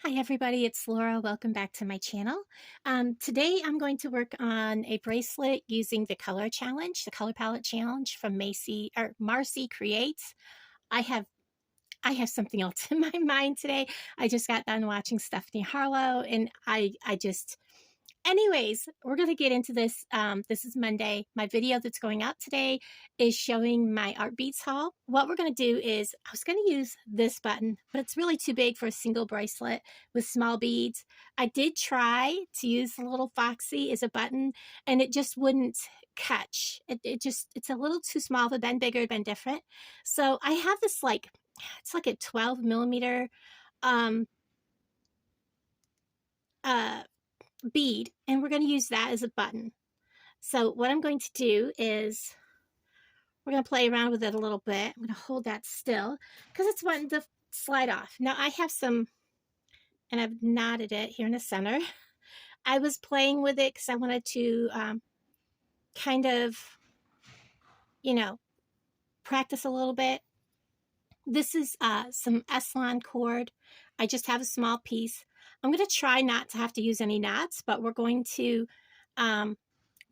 Hi everybody, it's Laura. Welcome back to my channel. Today I'm going to work on a bracelet using the color challenge, the color palette challenge from Marcie Creates. I have I have something else in my mind today. I just got done watching Stephanie Harlow and I just anyways, we're going to get into this. This is Monday. My video that's going out today is showing my Artbeads haul. What we're going to do is, I was going to use this button, but it's really too big for a single bracelet with small beads. I did try to use the little foxy as a button, and it just wouldn't catch. It's a little too small. If it had been bigger, it had been different. So I have this it's like a 12 millimeter um, uh, bead, and we're going to use that as a button. So what I'm going to do is we're going to play around with it a little bit. I'm going to hold that still because it's wanting to slide off. Now I have some, and I've knotted it here in the center. I was playing with it because I wanted to kind of, practice a little bit. This is some Eslon cord. I just have a small piece. I'm going to try not to have to use any knots, but we're going to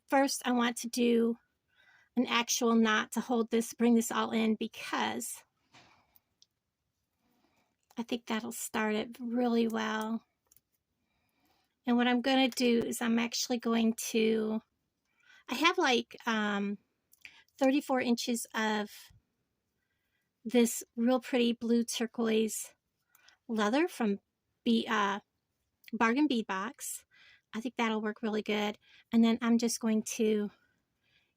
first, I want to do an actual knot to hold this, bring this all in, because I think that'll start it really well. And what I'm going to do is I'm actually going to, I have like 34 inches of this real pretty blue turquoise leather from Bargain Bead Box. I think that'll work really good. And then I'm just going to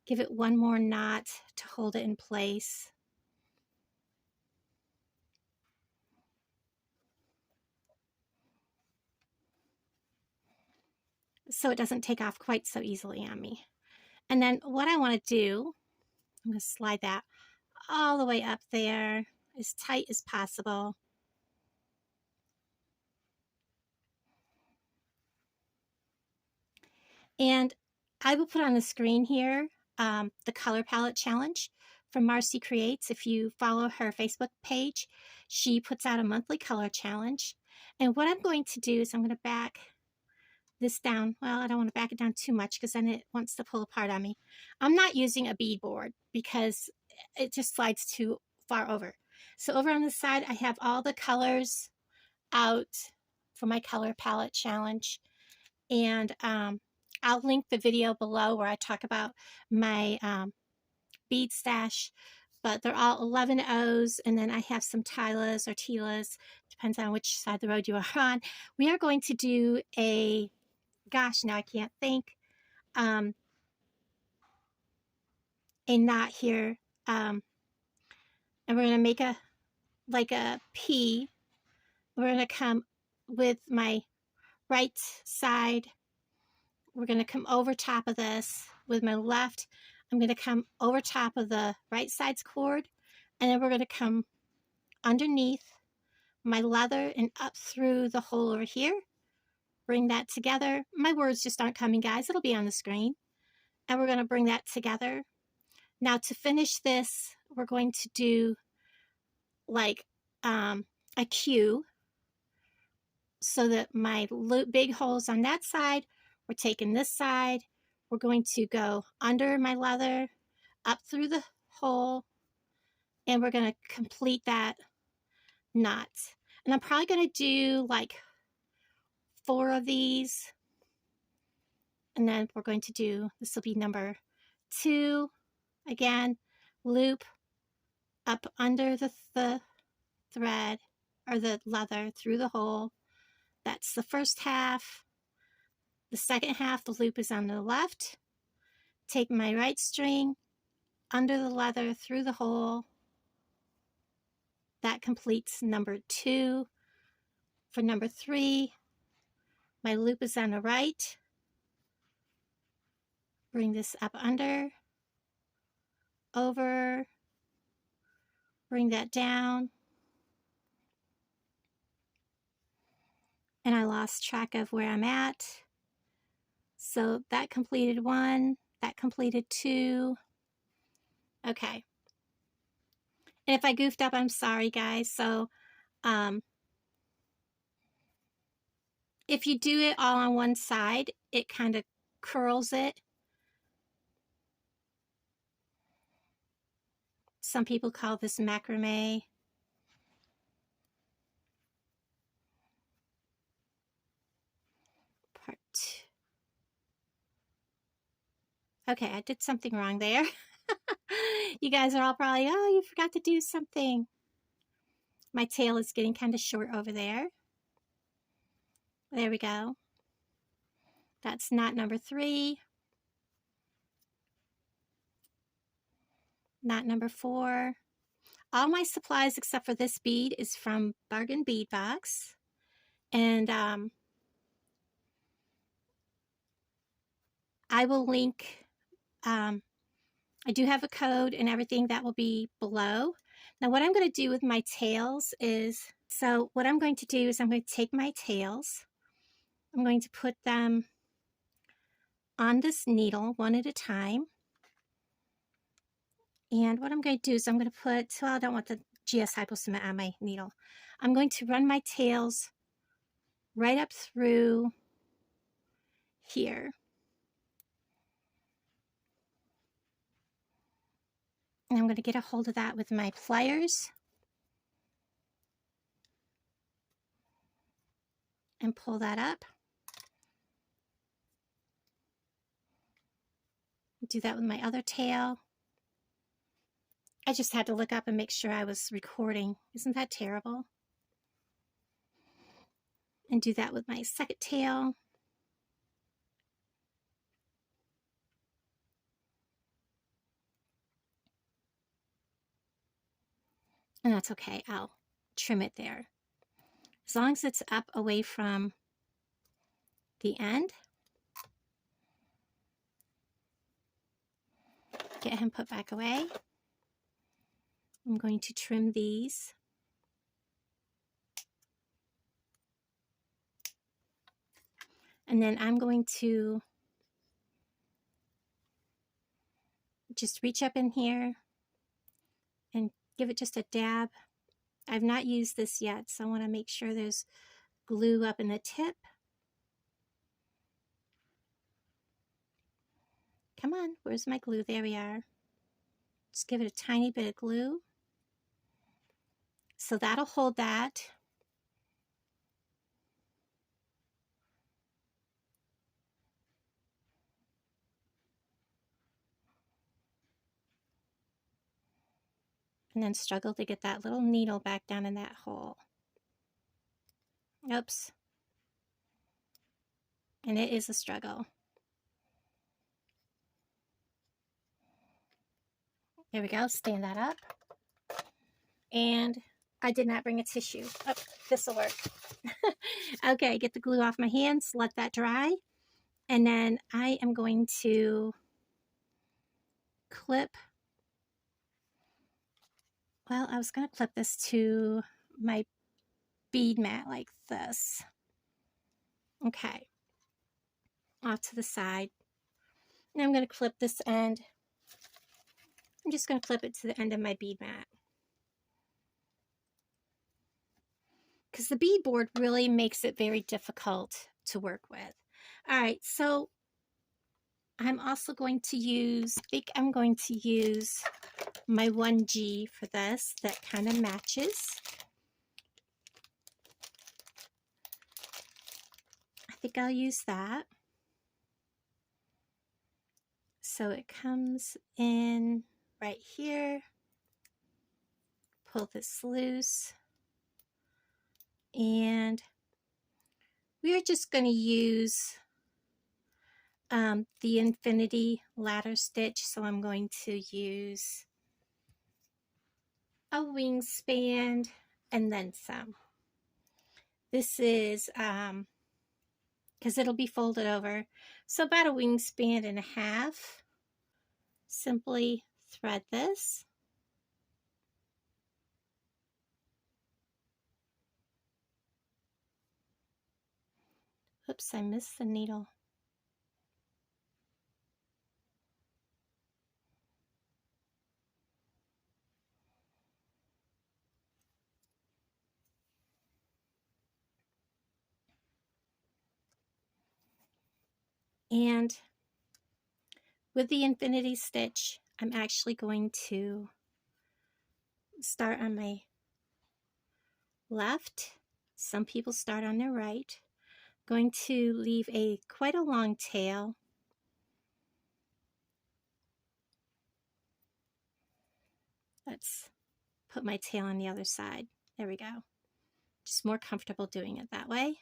give it one more knot to hold it in place. So it doesn't take off quite so easily on me. And then what I want to do, I'm going to slide that all the way up there as tight as possible. And I will put on the screen here the color palette challenge from Marcie Creates. If you follow her Facebook page, she puts out a monthly color challenge. And what I'm going to do is I'm going to back this down. Well, I don't want to back it down too much because then it wants to pull apart on me. I'm not using a bead board because it just slides too far over. So over on the side, I have all the colors out for my color palette challenge. And I'll link the video below where I talk about my bead stash, but they're all 11 O's, and then I have some Tylas or Tilas, depends on which side of the road you are on. We are going to do a, gosh, now I can't think, a knot here, and we're going to make like a P. We're going to come with my right side. We're going to come over top of this with my left. I'm going to come over top of the right side's cord, and then we're going to come underneath my leather and up through the hole over here. Bring that together. My words just aren't coming, guys. It'll be on the screen. And we're going to bring that together. Now to finish this, we're going to do like a Q so that my big holes on that side, we're taking this side, we're going to go under my leather, up through the hole, and we're going to complete that knot. And I'm probably going to do like 4 of these. And then we're going to do, this will be number 2. Again, loop up under the thread or the leather through the hole. That's the first half. The second half, the loop is on the left. Take my right string under the leather through the hole. That completes number 2. For number 3, my loop is on the right. Bring this up under, over, bring that down. And I lost track of where I'm at. So that completed 1, that completed 2. Okay. And if I goofed up, I'm sorry, guys. So if you do it all on one side, it kind of curls it. Some people call this macrame. Part 2. Okay, I did something wrong there. You guys are all probably, oh, you forgot to do something. My tail is getting kind of short over there. There we go. That's knot number 3. Knot number 4. All my supplies except for this bead is from Bargain Bead Box. And I will link, I do have a code and everything that will be below. Now what I'm going to do with my tails is, so what I'm going to do is I'm going to take my tails, I'm going to put them on this needle one at a time. And what I'm going to do is I'm going to put, well, I don't want the GS Hypo Cement on my needle. I'm going to run my tails right up through here. And I'm going to get a hold of that with my pliers and pull that up. Do that with my other tail. I just had to look up and make sure I was recording. Isn't that terrible? And do that with my second tail. And that's okay, I'll trim it there. As long as it's up away from the end. Get him put back away. I'm going to trim these. And then I'm going to just reach up in here and give it just a dab. I've not used this yet, so I want to make sure there's glue up in the tip. Come on, where's my glue? There we are. Just give it a tiny bit of glue. So that'll hold that. And then struggle to get that little needle back down in that hole. Oops. And it is a struggle. There we go, stand that up. And I did not bring a tissue. Oh, this'll work. Okay, get the glue off my hands, let that dry. And then I am going to clip, well, I was going to clip this to my bead mat like this. Okay, off to the side. Now I'm going to clip this end. I'm just going to clip it to the end of my bead mat. Because the bead board really makes it very difficult to work with. All right, so I'm also going to use, I think I'm going to use my 1G for this that kind of matches. I think I'll use that. So it comes in right here. Pull this loose. And we are just going to use the infinity ladder stitch. So I'm going to use a wingspan and then some. This is because it'll be folded over, so about a wingspan and a half. Simply thread this. Oops, I missed the needle. And with the infinity stitch, I'm actually going to start on my left. Some people start on their right. Going to leave quite a long tail. Let's put my tail on the other side. There we go. Just more comfortable doing it that way.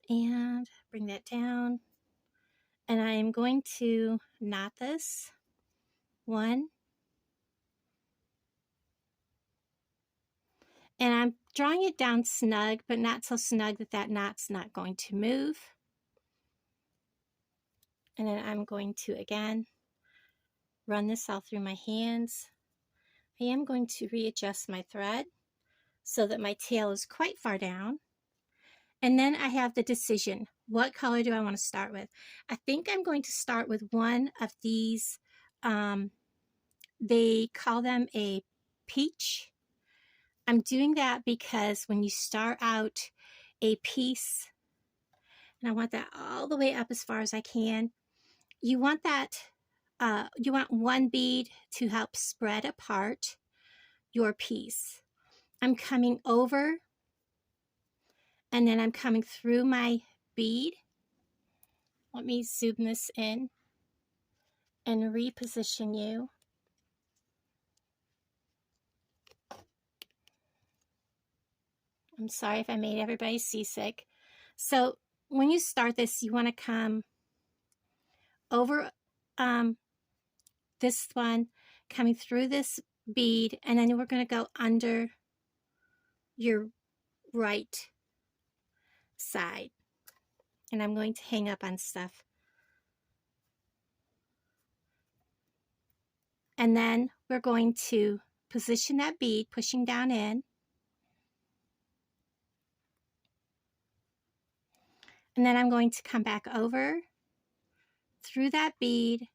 And bring that down. And I am going to knot this. 1. And I'm drawing it down snug, but not so snug that that knot's not going to move. And then I'm going to, again, run this all through my hands. I am going to readjust my thread so that my tail is quite far down. And then I have the decision. What color do I want to start with? I think I'm going to start with one of these. They call them a peach. I'm doing that because when you start out a piece, and I want that all the way up as far as I can, you want that, you want one bead to help spread apart your piece. I'm coming over, and then I'm coming through my bead. Let me zoom this in and reposition you. I'm sorry if I made everybody seasick. So when you start this, you want to come over this one, coming through this bead, and then we're going to go under your right side. And I'm going to hang up on stuff. And then we're going to position that bead, pushing down in. And then I'm going to come back over through that bead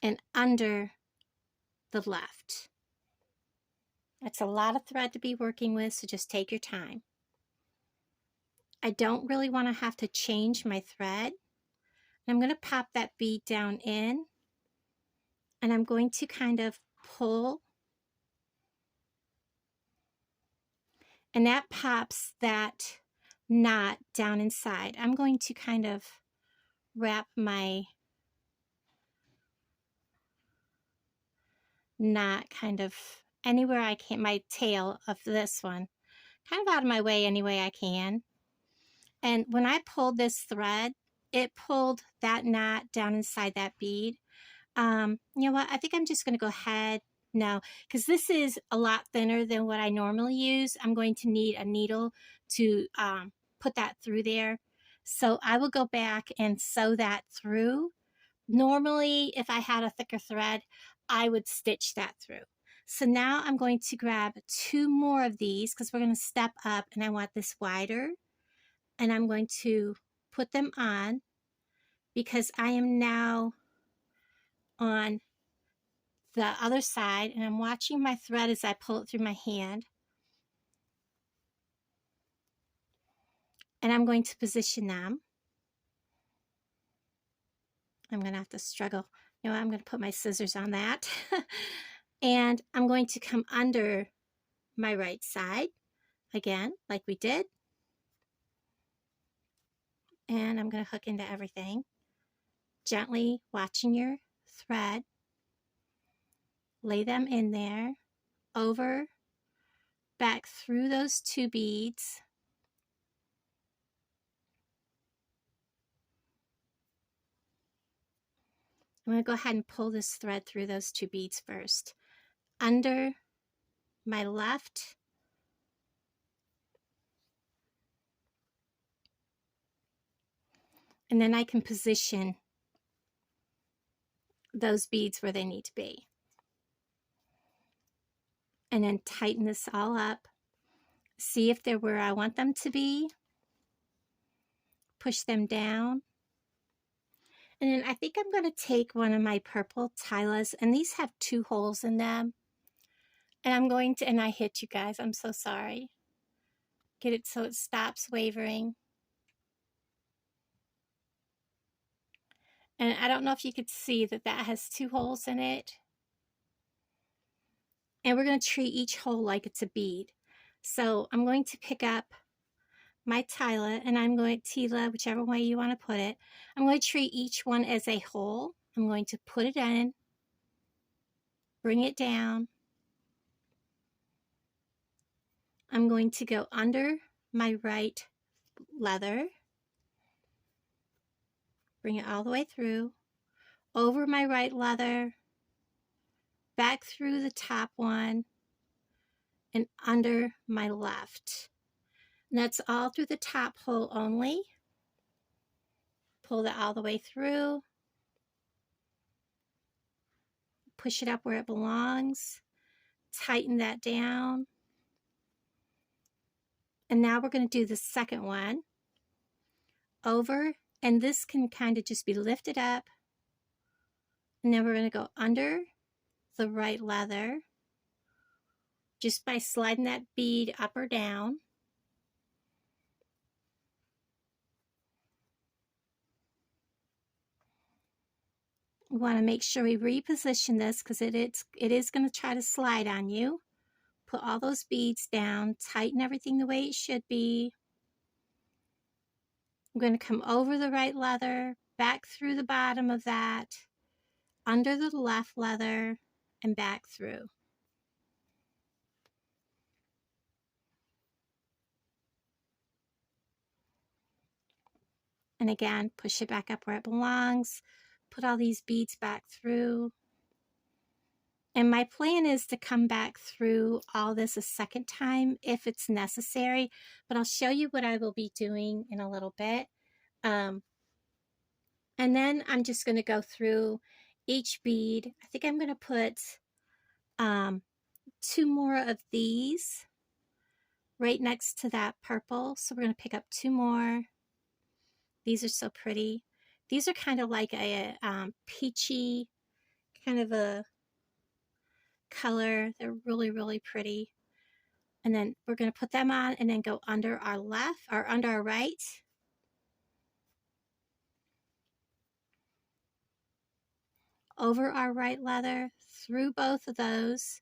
and under the left. That's a lot of thread to be working with, so just take your time. I don't really want to have to change my thread. I'm going to pop that bead down in, and I'm going to kind of pull, and that pops that knot down inside. I'm going to kind of wrap my knot kind of anywhere I can, my tail of this one, kind of out of my way any way I can. And when I pulled this thread, it pulled that knot down inside that bead. You know what? I think I'm just going to go ahead. No, because this is a lot thinner than what I normally use. I'm going to need a needle to put that through there. So I will go back and sew that through. Normally, if I had a thicker thread, I would stitch that through. So now I'm going to grab 2 more of these because we're going to step up, and I want this wider. And I'm going to put them on because I am now on the other side, and I'm watching my thread as I pull it through my hand. And I'm going to position them. I'm going to have to struggle. You know, I'm going to put my scissors on that. And I'm going to come under my right side again, like we did. And I'm going to hook into everything. Gently watching your thread. Lay them in there, over, back through those 2 beads. I'm going to go ahead and pull this thread through those 2 beads first. Under my left, and then I can position those beads where they need to be. And then tighten this all up. See if they're where I want them to be. Push them down. And then I think I'm going to take one of my purple Tylas, and these have 2 holes in them. And I'm going to, and I hit you guys, I'm so sorry. Get it so it stops wavering. And I don't know if you could see that that has 2 holes in it. And we're going to treat each hole like it's a bead. So I'm going to pick up my Tila, and I'm going to Tila, whichever way you want to put it. I'm going to treat each one as a hole. I'm going to put it in, bring it down. I'm going to go under my right leather, bring it all the way through, over my right leather, back through the top one, and under my left. And that's all through the top hole only. Pull that all the way through. Push it up where it belongs. Tighten that down. And now we're going to do the second one. Over, and this can kind of just be lifted up. And then we're going to go under the right leather just by sliding that bead up or down. We want to make sure we reposition this because it is going to try to slide on you. Put all those beads down, tighten everything the way it should be. I'm going to come over the right leather, back through the bottom of that, under the left leather, and back through. And again, push it back up where it belongs. Put all these beads back through. And my plan is to come back through all this a second time if it's necessary, but I'll show you what I will be doing in a little bit. And then I'm just going to go through each bead. I think I'm going to put 2 more of these right next to that purple. So we're going to pick up 2 more. These are so pretty. These are kind of like a peachy kind of a color. They're really, really pretty. And then we're going to put them on and then go under our left or under our right. Over our right leather, through both of those,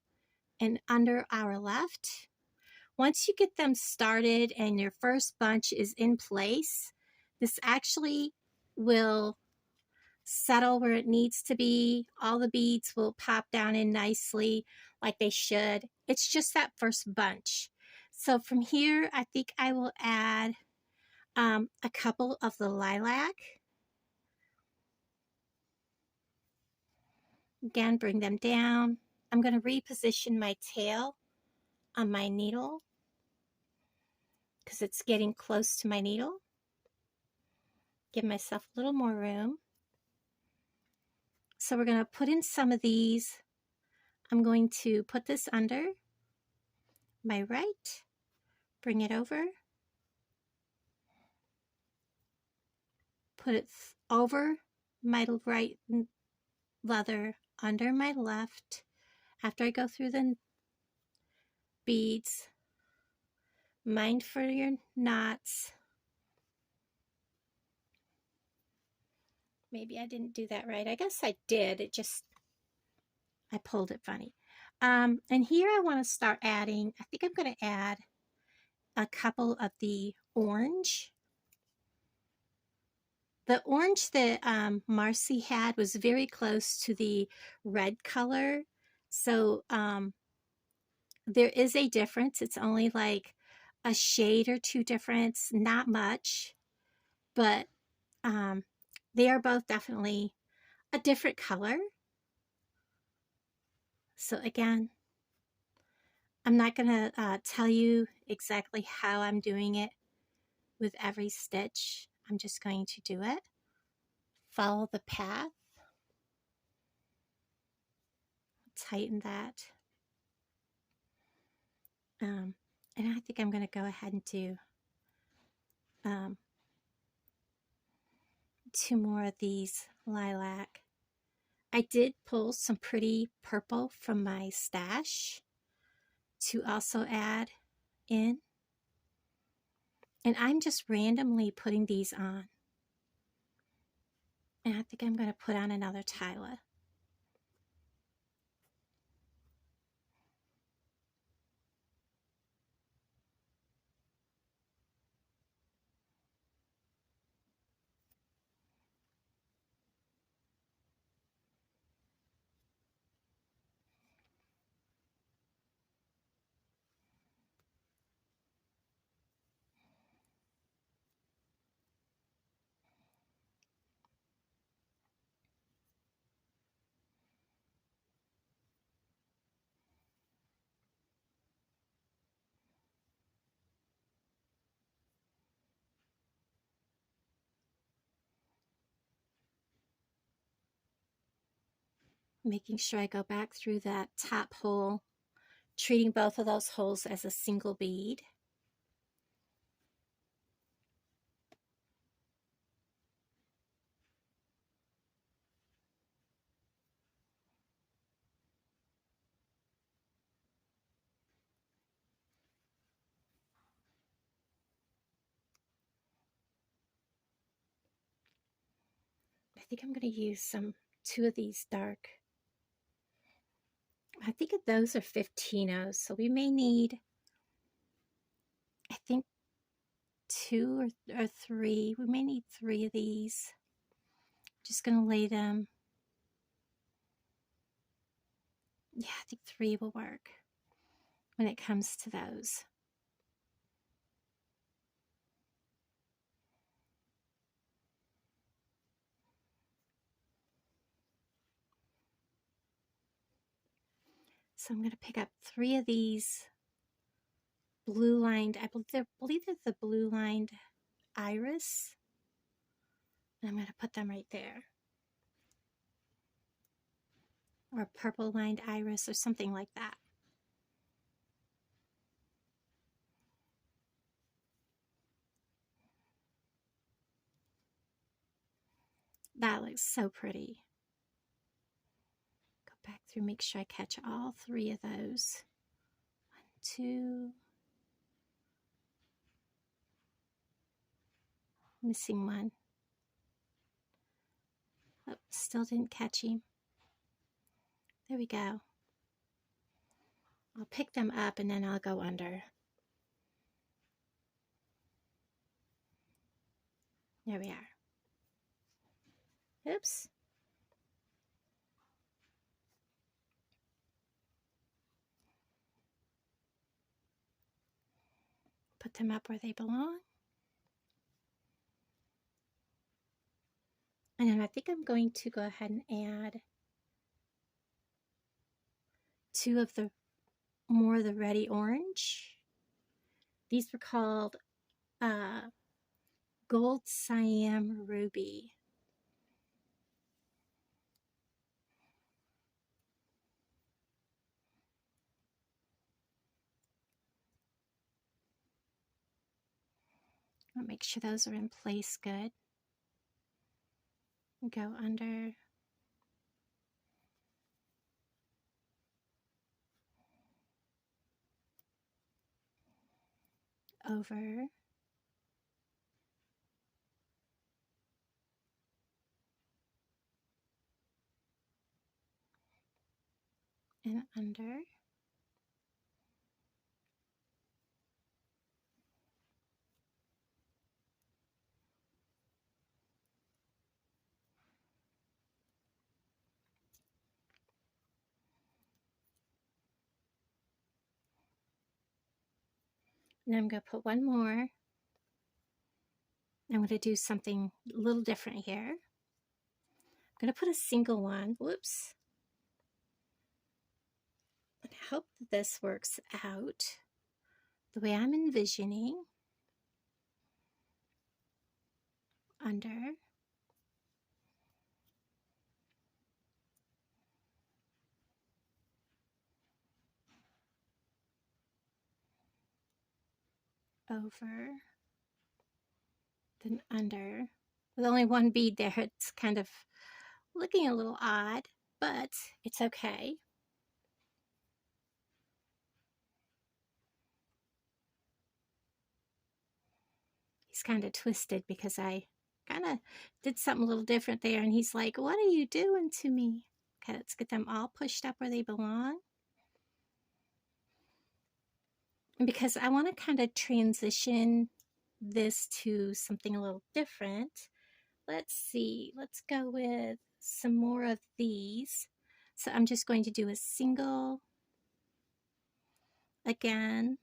and under our left. Once you get them started and your first bunch is in place, this actually will settle where it needs to be. All the beads will pop down in nicely like they should. It's just that first bunch. So from here, I think I will add a couple of the lilac. Again, bring them down. I'm going to reposition my tail on my needle because it's getting close to my needle. Give myself a little more room. So we're going to put in some of these. I'm going to put this under my right, bring it over, put it over my right leather, under my left. After I go through the beads, mind for your knots. Maybe I didn't do that right. I guess I did. I pulled it funny. And here I want to start adding, I think I'm going to add a couple of the orange. The orange that Marcie had was very close to the red color. So there is a difference. It's only like a shade or 2 difference, not much, but they are both definitely a different color. So again, I'm not going to tell you exactly how I'm doing it with every stitch. I'm just going to do it. Follow the path. Tighten that. And I think I'm going to go ahead and do 2 more of these lilac. I did pull some pretty purple from my stash to also add in. And I'm just randomly putting these on. And I think I'm going to put on another Tyla. Making sure I go back through that top hole, treating both of those holes as a single bead. I think I'm going to use two of these dark. I think those are 15-ohs, so we may need, I think, two or three. We may need three of these. Just going to lay them. Yeah, I think three will work when it comes to those. So I'm going to pick up three of these blue lined, I believe they're the blue lined iris. And I'm going to put them right there. Or purple lined iris or something like that. That looks so pretty. Go back through, make sure I catch all three of those. 1, 2. Missing one. Oh, still didn't catch him. There we go. I'll pick them up and then I'll go under. There we are. Oops. Put them up where they belong. And then I think I'm going to go ahead and add two of the more of the Ready Orange. These were called Gold Siam Ruby. I'll make sure those are in place good. Go under. Over. And under. And I'm going to put one more. I'm going to do something a little different here. I'm going to put a single one. Whoops. And I hope that this works out the way I'm envisioning. Under. Over. Then under. With only one bead there, it's kind of looking a little odd, but it's okay. He's kind of twisted because I kind of did something a little different there, and he's like, what are you doing to me? Okay, let's get them all pushed up where they belong. And because I want to kind of transition this to something a little different, let's see, let's go with some more of these. So I'm just going to do a single again.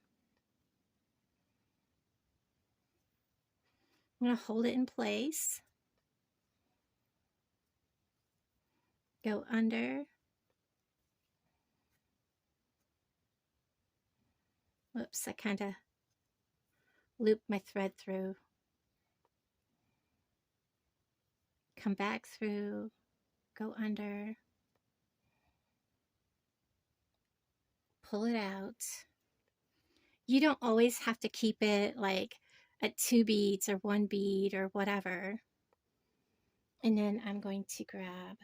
I'm going to hold it in place, go under, whoops, I kind of looped my thread through, come back through, go under, pull it out. You don't always have to keep it like at 2 beads or 1 bead or whatever. And then I'm going to grab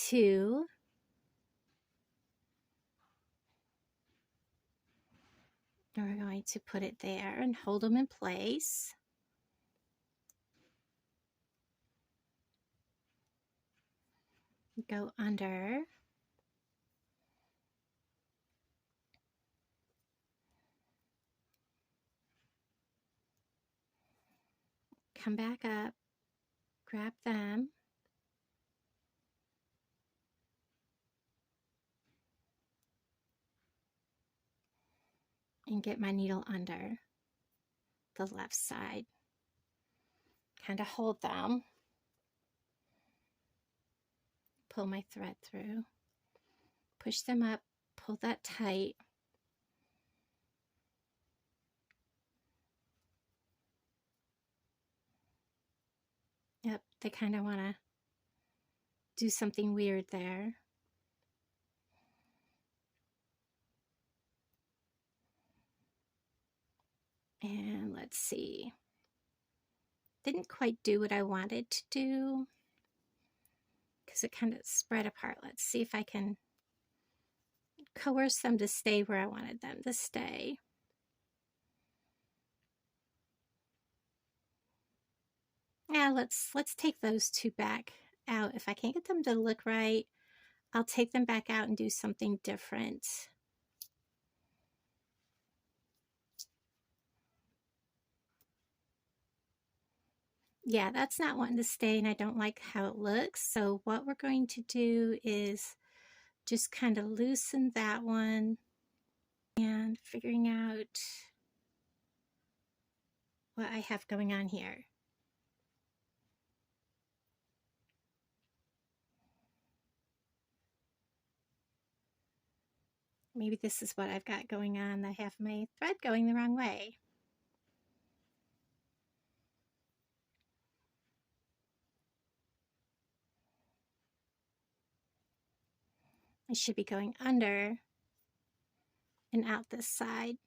2. And we're going to put it there and hold them in place. Go under. Come back up, grab them. And get my needle under the left side. Kind of hold them. Pull my thread through. Push them up, pull that tight. Yep, they kind of want to do something weird there. And let's see. Didn't quite do what I wanted to do because it kind of spread apart. Let's see if I can coerce them to stay where I wanted them to stay. Yeah, let's take those 2 back out. If I can't get them to look right, I'll take them back out and do something different. Yeah, that's not wanting to stay, and I don't like how it looks. So what we're going to do is just kind of loosen that one and figuring out what I have going on here. Maybe this is what I've got going on. I have my thread going the wrong way. I should be going under and out this side.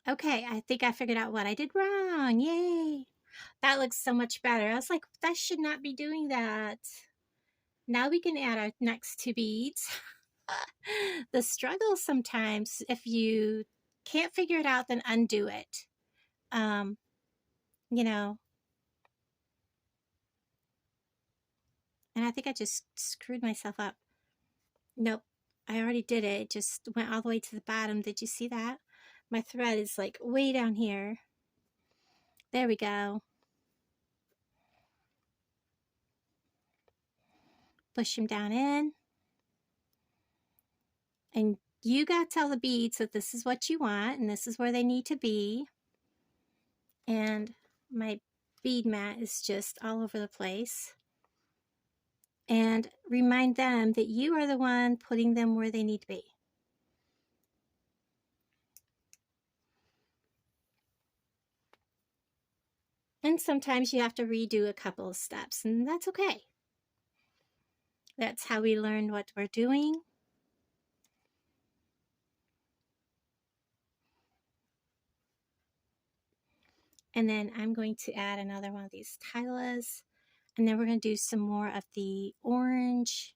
Okay, I think I figured out what I did wrong. Yay! That looks so much better. I was like, that should not be doing that. Now we can add our next 2 beads. The struggle sometimes, if you can't figure it out, then undo it. You know, and I think I just screwed myself up. Nope, I already did it. It just went all the way to the bottom. Did you see that? My thread is like way down here. There we go. Push them down in. And you got to tell the beads that this is what you want and this is where they need to be. And my bead mat is just all over the place. And remind them that you are the one putting them where they need to be. And sometimes you have to redo a couple of steps, and that's okay. That's how we learn what we're doing. And then I'm going to add another one of these tilas, and then we're going to do some more of the orange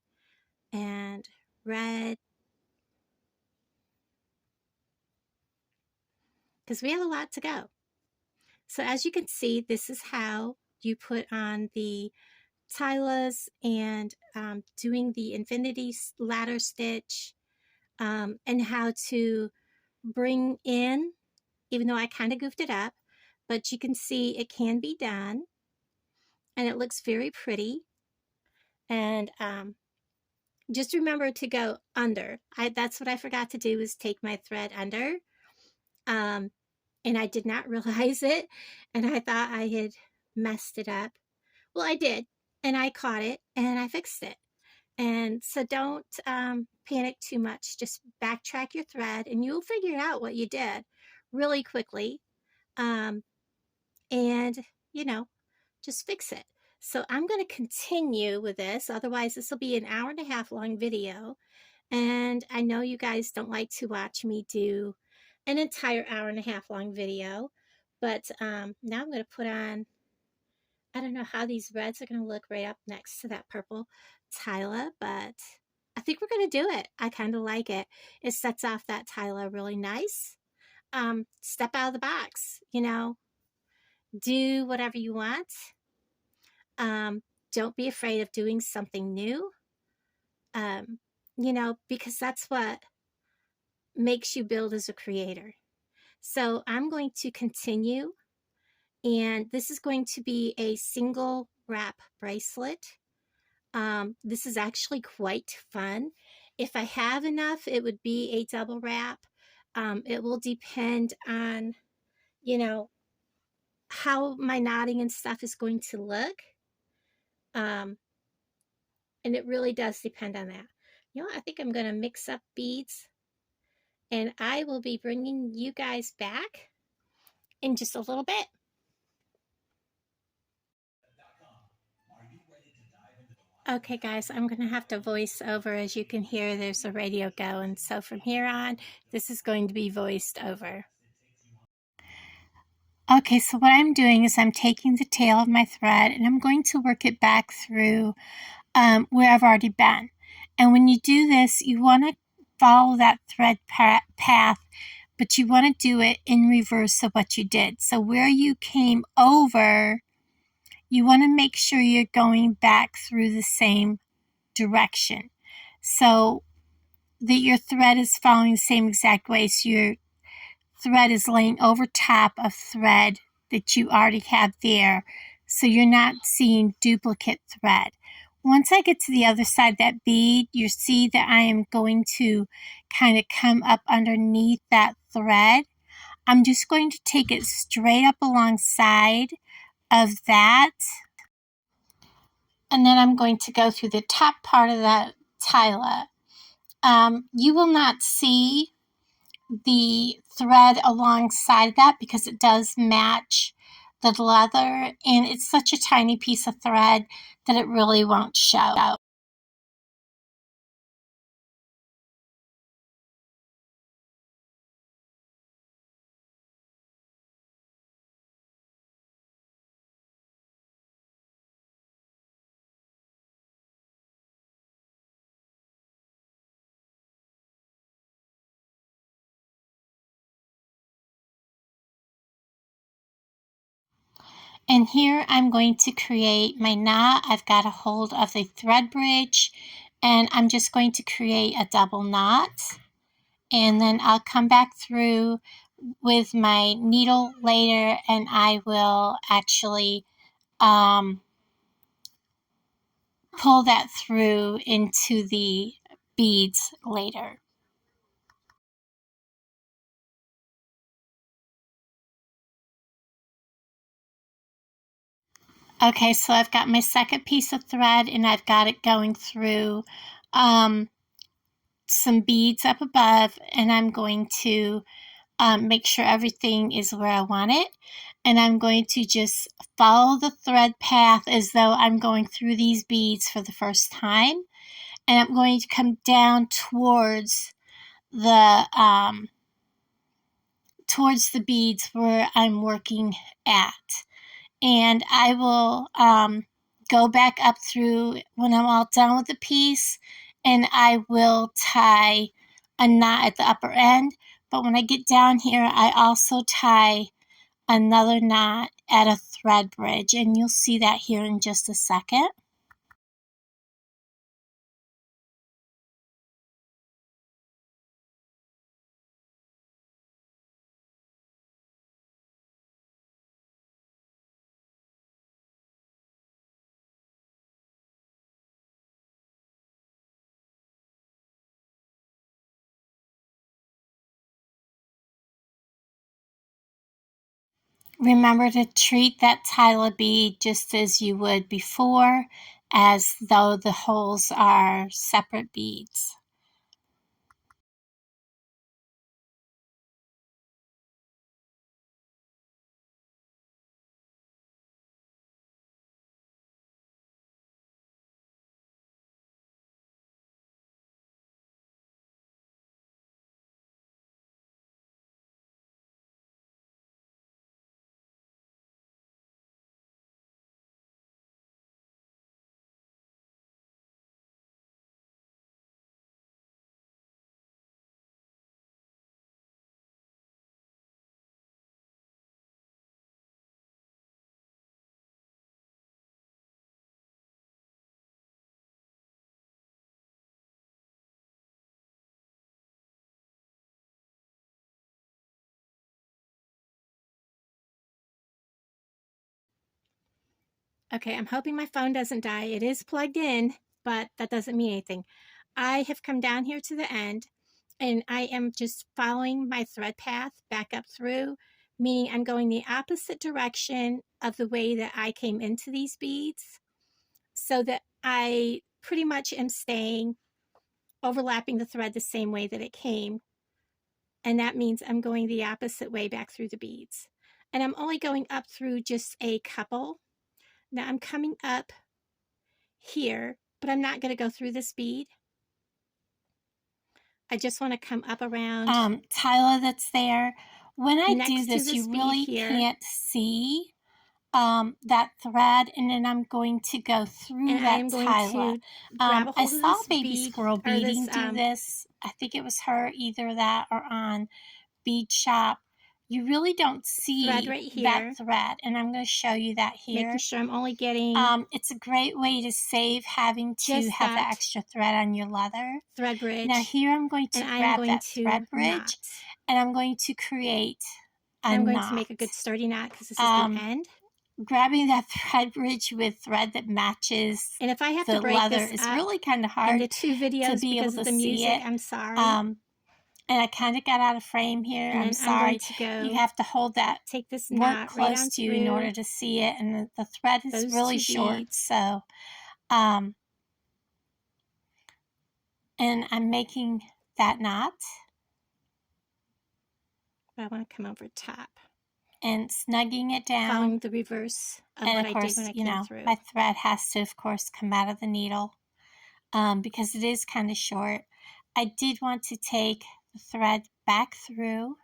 and red because we have a lot to go. So as you can see, this is how you put on the tilas and doing the infinity ladder stitch, and how to bring in, even though I kind of goofed it up, but you can see it can be done and it looks very pretty. And just remember to go under. That's what I forgot to do, is take my thread under. And I did not realize it, and I thought I had messed it up. Well, I did, and I caught it and I fixed it. And so don't panic too much. Just backtrack your thread and you'll figure out what you did really quickly. And, you know, just fix it. So I'm going to continue with this. Otherwise, this will be an hour and a half long video. And I know you guys don't like to watch me do an entire hour and a half long video. But now I'm going to put on, I don't know how these reds are going to look right up next to that purple tila, but I think we're going to do it. I kind of like it. It sets off that tila really nice. Step out of the box, you know, do whatever you want. Don't be afraid of doing something new, you know, because that's what makes you build as a creator. So I'm going to continue, and this is going to be a single wrap bracelet. This is actually quite fun. If I have enough, it would be a double wrap. It will depend on, you know, how my knotting and stuff is going to look. And it really does depend on that. You know, I think I'm going to mix up beads, and I will be bringing you guys back in just a little bit. Okay guys, I'm going to have to voice over. As you can hear, there's a radio going. So from here on, this is going to be voiced over. Okay, so what I'm doing is I'm taking the tail of my thread and I'm going to work it back through where I've already been. And when you do this, you want to follow that thread path, but you want to do it in reverse of what you did. So where you came over, you want to make sure you're going back through the same direction, so that your thread is following the same exact way. So your thread is laying over top of thread that you already have there, so you're not seeing duplicate thread. Once I get to the other side of that bead, you see that I am going to kind of come up underneath that thread. I'm just going to take it straight up alongside of that, and then I'm going to go through the top part of that tila. You will not see the thread alongside that because it does match the leather, and it's such a tiny piece of thread that it really won't show. And here I'm going to create my knot. I've got a hold of the thread bridge, and I'm just going to create a double knot. And then I'll come back through with my needle later, and I will actually pull that through into the beads later. Okay, so I've got my second piece of thread, and I've got it going through some beads up above, and I'm going to make sure everything is where I want it. And I'm going to just follow the thread path as though I'm going through these beads for the first time. And I'm going to come down towards the beads where I'm working at. And I will go back up through when I'm all done with the piece, and I will tie a knot at the upper end. But when I get down here, I also tie another knot at a thread bridge, and you'll see that here in just a second. Remember to treat that tile bead just as you would before, as though the holes are separate beads. Okay, I'm hoping my phone doesn't die. It is plugged in, but that doesn't mean anything. I have come down here to the end, and I am just following my thread path back up through, meaning I'm going the opposite direction of the way that I came into these beads, so that I pretty much am staying overlapping the thread the same way that it came. And that means I'm going the opposite way back through the beads. And I'm only going up through just a couple. Now I'm coming up here, but I'm not going to go through this bead. I just want to come up around Tyler that's there. When I do next to this, you really here, can't see that thread, and then I'm going to go through and I that am going Tyler. to grab a I hold of saw this Baby bead Squirrel or Beading do this. I think it was her, either that or on Bead Shop. You really don't thread see right that here, thread, and I'm going to show you that making here. sure I'm only getting It's a great way to save having to just have the that extra thread on your leather. thread Now bridge, here I'm going to and I am grab going that to thread knot. bridge, and I'm going to create a And I'm going knot. to make a good sturdy knot because this is the end. Grabbing that thread bridge with thread that matches And if I have to the break leather this is up really kind of hard into 2 to videos be able because to of the see music, it. I'm sorry. And I kind of got out of frame here. And I'm then I'm going sorry. to go You have to hold that take this work knot right close on to you in order through to see it, and the thread is those really 2 short, beads. so and I'm making that knot But I want to come over top, and snugging it down. following the reverse of And what of I course, did when I you came know, through. my thread has to, of course, come out of the needle because it is kind of short. I did want to take the thread back through.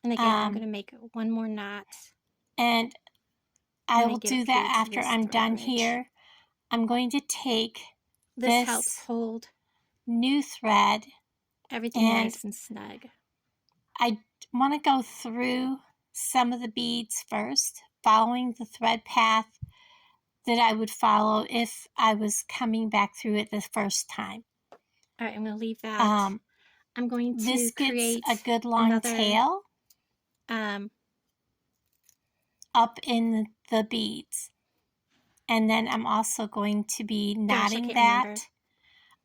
And again, I'm going to make one more knot. And I will do that after I'm done here. I'm going to take this helps hold new thread. Everything nice and snug. I want to go through some of the beads first, following the thread path that I would follow if I was coming back through it the first time. All right, I'm going to leave that. I'm going to create a good long tail up in the beads. And then I'm also going to be knotting that.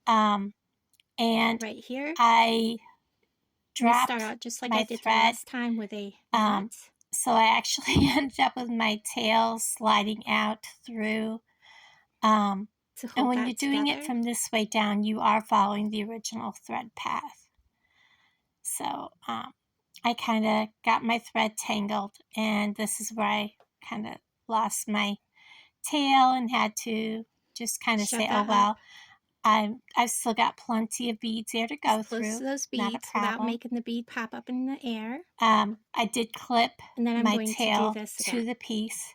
And right here, I dropped start out just like my I did thread the last time with a knot. So I actually ended up with my tail sliding out through. And when you're doing it from this way down, you are following the original thread path. So I kind of got my thread tangled, and this is where I kind of lost my tail and had to just kind of say, oh well, I've still got plenty of beads there to go through. Close to those beads without making the bead pop up in the air. I did clip and then I'm my going tail to do this to the piece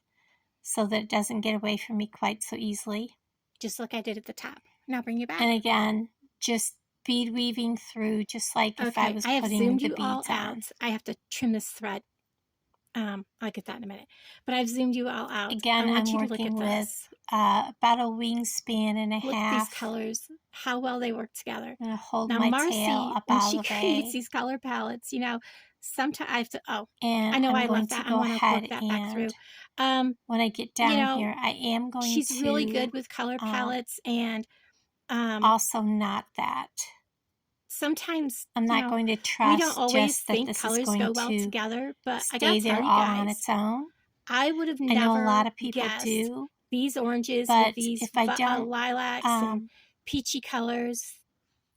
so that it doesn't get away from me quite so easily. Just like I did at the top. Now bring it back. And again, just bead weaving through, just like if I was putting the beads on. I have to trim this thread. I'll get that in a minute. But I've zoomed you all out. Again, I'm working with about a wingspan and a half. Look at these colors, how well they work together. I'm going to hold my tail up when all she the creates way. these color palettes, you know, sometimes I have to, and I know I'm I left that. I want to work that back through. When I get down here, I am going she's to... She's really good with color palettes and... also not that. Sometimes I'm not going to trust we don't always just think that this colors is going go well to together, but I stay gotta there tell you all guys, on its own. I would have I never know a lot of people guessed do, these oranges but with these if I don't lilacs and peachy colors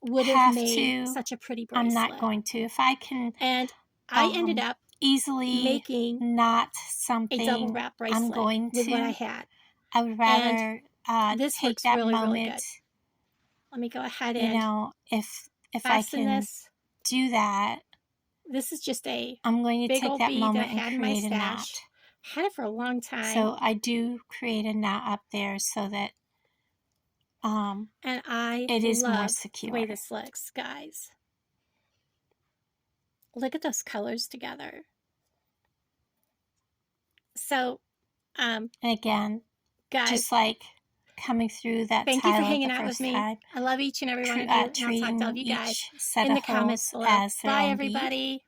would have made such a pretty bracelet. I'm not going to. If I can, and I ended up easily making not something a double wrap bracelet I'm going with to. what I had. I would rather this take works that really, moment. Really good. Let me go ahead and, you know, if I can do that, this is just a I'm going to big take old that bead moment that I had and in my create a knot. stash. Had it for a long time. So I do create a knot up there so that and it is more secure. The way this looks, guys. Look at those colors together. So, and again, guys, just like coming through that thank you for hanging out with me. I love each and every one of you, and I'll talk to all of you guys in the comments below. Bye, everybody.